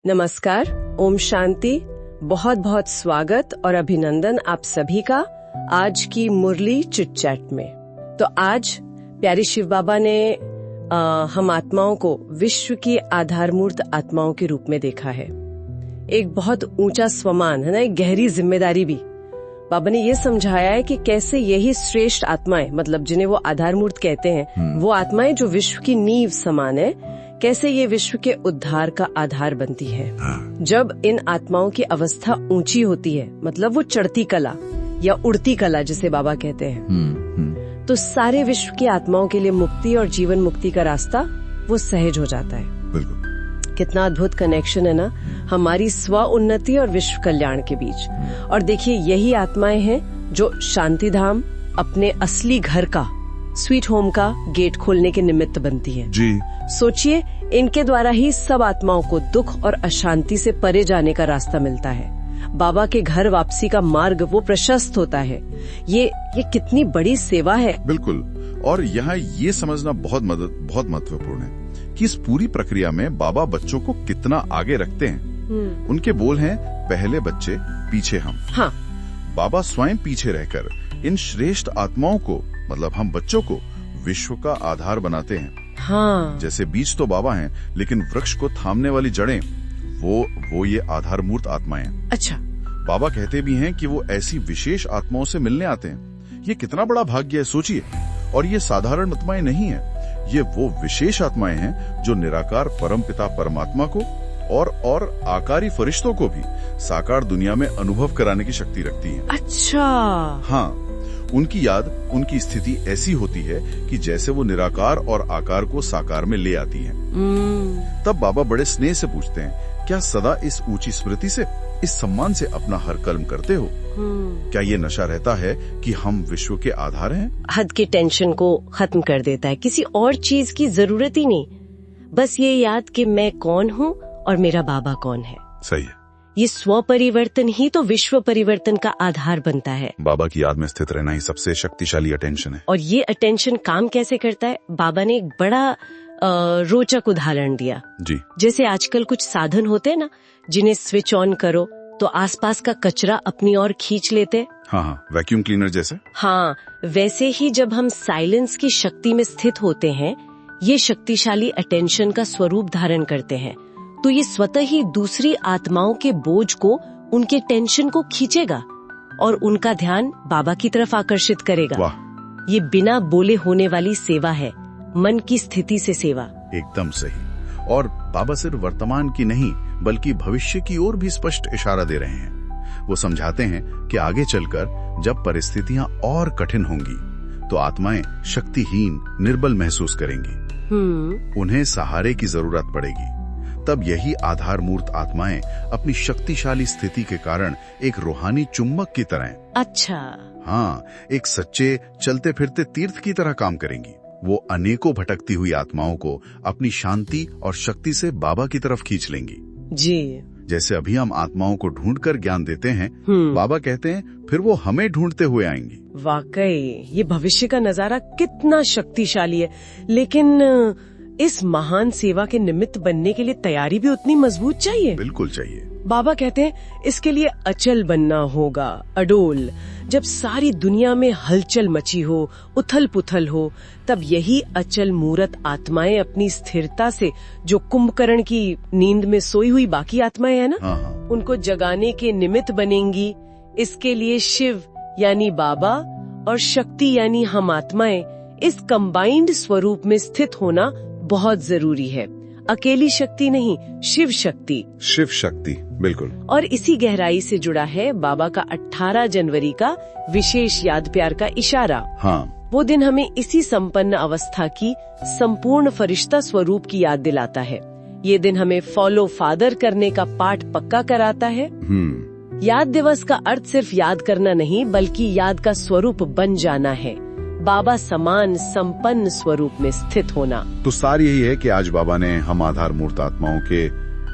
नमस्कार, ओम शांति। बहुत बहुत स्वागत और अभिनंदन आप सभी का आज की मुरली चिट चैट में। तो आज प्यारी शिव बाबा ने हम आत्माओं को विश्व की आधारमूर्त आत्माओं के रूप में देखा है। एक बहुत ऊंचा स्वमान है ना, एक गहरी जिम्मेदारी भी। बाबा ने ये समझाया है कि कैसे यही श्रेष्ठ आत्माएं, मतलब जिन्हें वो आधारमूर्त कहते हैं, वो आत्माएं जो विश्व की नींव समान है, कैसे ये विश्व के उद्धार का आधार बनती है। जब इन आत्माओं की अवस्था ऊंची होती है, मतलब वो चढ़ती कला या उड़ती कला जिसे बाबा कहते हैं, तो सारे विश्व की आत्माओं के लिए मुक्ति और जीवन मुक्ति का रास्ता वो सहज हो जाता है। बिल्कुल। कितना अद्भुत कनेक्शन है ना हमारी स्व उन्नति और विश्व कल्याण के बीच। और देखिए, यही आत्माएं हैं जो शांति धाम, अपने असली घर का, स्वीट होम का गेट खोलने के निमित्त बनती है। जी। सोचिए, इनके द्वारा ही सब आत्माओं को दुख और अशांति से परे जाने का रास्ता मिलता है। बाबा के घर वापसी का मार्ग वो प्रशस्त होता है। ये कितनी बड़ी सेवा है। बिल्कुल। और यहाँ ये समझना बहुत महत्वपूर्ण है कि इस पूरी प्रक्रिया में बाबा बच्चों को कितना आगे रखते हैं। उनके बोल हैं, पहले बच्चे पीछे हम। हाँ। बाबा स्वयं पीछे रहकर इन श्रेष्ठ आत्माओं को, मतलब हम बच्चों को, विश्व का आधार बनाते हैं। हाँ। जैसे बीज तो बाबा हैं, लेकिन वृक्ष को थामने वाली जड़ें वो ये आधारमूर्त आत्माएं हैं। अच्छा। बाबा कहते भी हैं कि वो ऐसी विशेष आत्माओं से मिलने आते हैं। ये कितना बड़ा भाग्य है, सोचिए। और ये साधारण आत्माएं नहीं है, ये वो विशेष आत्माएं हैं जो निराकार परमपिता परमात्मा को और आकारी फरिश्तों को भी साकार दुनिया में अनुभव कराने की शक्ति रखती हैं। अच्छा। हाँ, उनकी याद, उनकी स्थिति ऐसी होती है कि जैसे वो निराकार और आकार को साकार में ले आती हैं। तब बाबा बड़े स्नेह से पूछते हैं, क्या सदा इस ऊंची स्मृति से, इस सम्मान से अपना हर कर्म करते हो? क्या ये नशा रहता है कि हम विश्व के आधार हैं? हद की टेंशन को खत्म कर देता है। किसी और चीज की जरूरत ही नहीं, बस ये याद कि मैं कौन हूँ और मेरा बाबा कौन है। सही है। ये स्व परिवर्तन ही तो विश्व परिवर्तन का आधार बनता है। बाबा की याद में स्थित रहना ही सबसे शक्तिशाली अटेंशन है। और ये अटेंशन काम कैसे करता है? बाबा ने एक बड़ा रोचक उदाहरण दिया। जी। जैसे आजकल कुछ साधन होते हैं ना, जिन्हें स्विच ऑन करो तो आसपास का कचरा अपनी ओर खींच लेते। हाँ, वैक्यूम क्लीनर जैसे। हाँ, वैसे ही जब हम साइलेंस की शक्ति में स्थित होते हैं, ये शक्तिशाली अटेंशन का स्वरूप धारण करते हैं, तो ये स्वतः ही दूसरी आत्माओं के बोझ को, उनके टेंशन को खींचेगा और उनका ध्यान बाबा की तरफ आकर्षित करेगा। वाह। ये बिना बोले होने वाली सेवा है, मन की स्थिति से सेवा। एकदम सही। और बाबा सिर्फ वर्तमान की नहीं, बल्कि भविष्य की ओर भी स्पष्ट इशारा दे रहे हैं। वो समझाते हैं कि आगे चलकर जब परिस्थितियां और कठिन होंगी, तो आत्माएं शक्तिहीन, निर्बल महसूस करेंगी। उन्हें सहारे की जरूरत पड़ेगी। तब यही आधारमूर्त आत्माएं अपनी शक्तिशाली स्थिति के कारण एक रूहानी चुंबक की तरह, अच्छा, हाँ, एक सच्चे चलते फिरते तीर्थ की तरह काम करेंगी। वो अनेकों भटकती हुई आत्माओं को अपनी शांति और शक्ति से बाबा की तरफ खींच लेंगी। जी। जैसे अभी हम आत्माओं को ढूंढकर ज्ञान देते हैं, बाबा कहते हैं फिर वो हमें ढूंढते हुए आएंगी। वाकई ये भविष्य का नजारा कितना शक्तिशाली है। लेकिन इस महान सेवा के निमित्त बनने के लिए तैयारी भी उतनी मजबूत चाहिए। बिल्कुल चाहिए। बाबा कहते हैं इसके लिए अचल बनना होगा, अडोल। जब सारी दुनिया में हलचल मची हो, उथल पुथल हो, तब यही अचल मूरत आत्माएं अपनी स्थिरता से, जो कुंभकर्ण की नींद में सोई हुई बाकी आत्माएं हैं ना, हाँ। उनको जगाने के निमित्त बनेंगी। इसके लिए शिव यानी बाबा और शक्ति यानी हम आत्माएं, इस कंबाइंड स्वरूप में स्थित होना बहुत जरूरी है। अकेली शक्ति नहीं, शिव शक्ति। शिव शक्ति, बिल्कुल। और इसी गहराई से जुड़ा है बाबा का 18 जनवरी का विशेष याद प्यार का इशारा। हाँ। वो दिन हमें इसी संपन्न अवस्था की संपूर्ण फरिश्ता स्वरूप की याद दिलाता है। ये दिन हमें फॉलो फादर करने का पाठ पक्का कराता है। याद दिवस का अर्थ सिर्फ याद करना नहीं, बल्कि याद का स्वरूप बन जाना है, बाबा समान संपन्न स्वरूप में स्थित होना। तो सार यही है कि आज बाबा ने हम आधारमूर्त आत्माओं के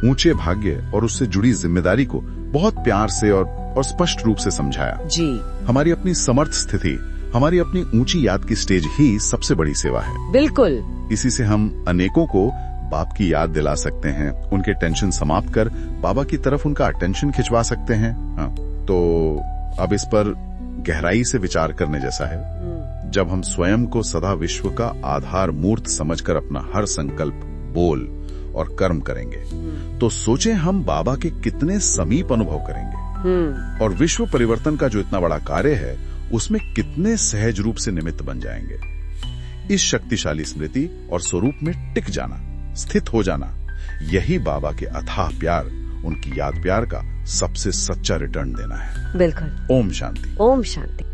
ऊंचे भाग्य और उससे जुड़ी जिम्मेदारी को बहुत प्यार से और स्पष्ट रूप से समझाया। जी। हमारी अपनी समर्थ स्थिति, हमारी अपनी ऊंची याद की स्टेज ही सबसे बड़ी सेवा है। बिल्कुल। इसी से हम अनेकों को बाप की याद दिला सकते हैं, उनके टेंशन समाप्त कर बाबा की तरफ उनका अटेंशन खिंचवा सकते हैं। हाँ, तो अब इस पर गहराई से विचार करने जैसा है। जब हम स्वयं को सदा विश्व का आधार मूर्त समझकर अपना हर संकल्प, बोल और कर्म करेंगे, तो सोचें हम बाबा के कितने समीप अनुभव करेंगे और विश्व परिवर्तन का जो इतना बड़ा कार्य है उसमें कितने सहज रूप से निमित्त बन जाएंगे। इस शक्तिशाली स्मृति और स्वरूप में टिक जाना, स्थित हो जाना, यही बाबा के अथाह प्यार, उनकी याद प्यार का सबसे सच्चा रिटर्न देना है। बिल्कुल। ओम शांति। ओम शांति।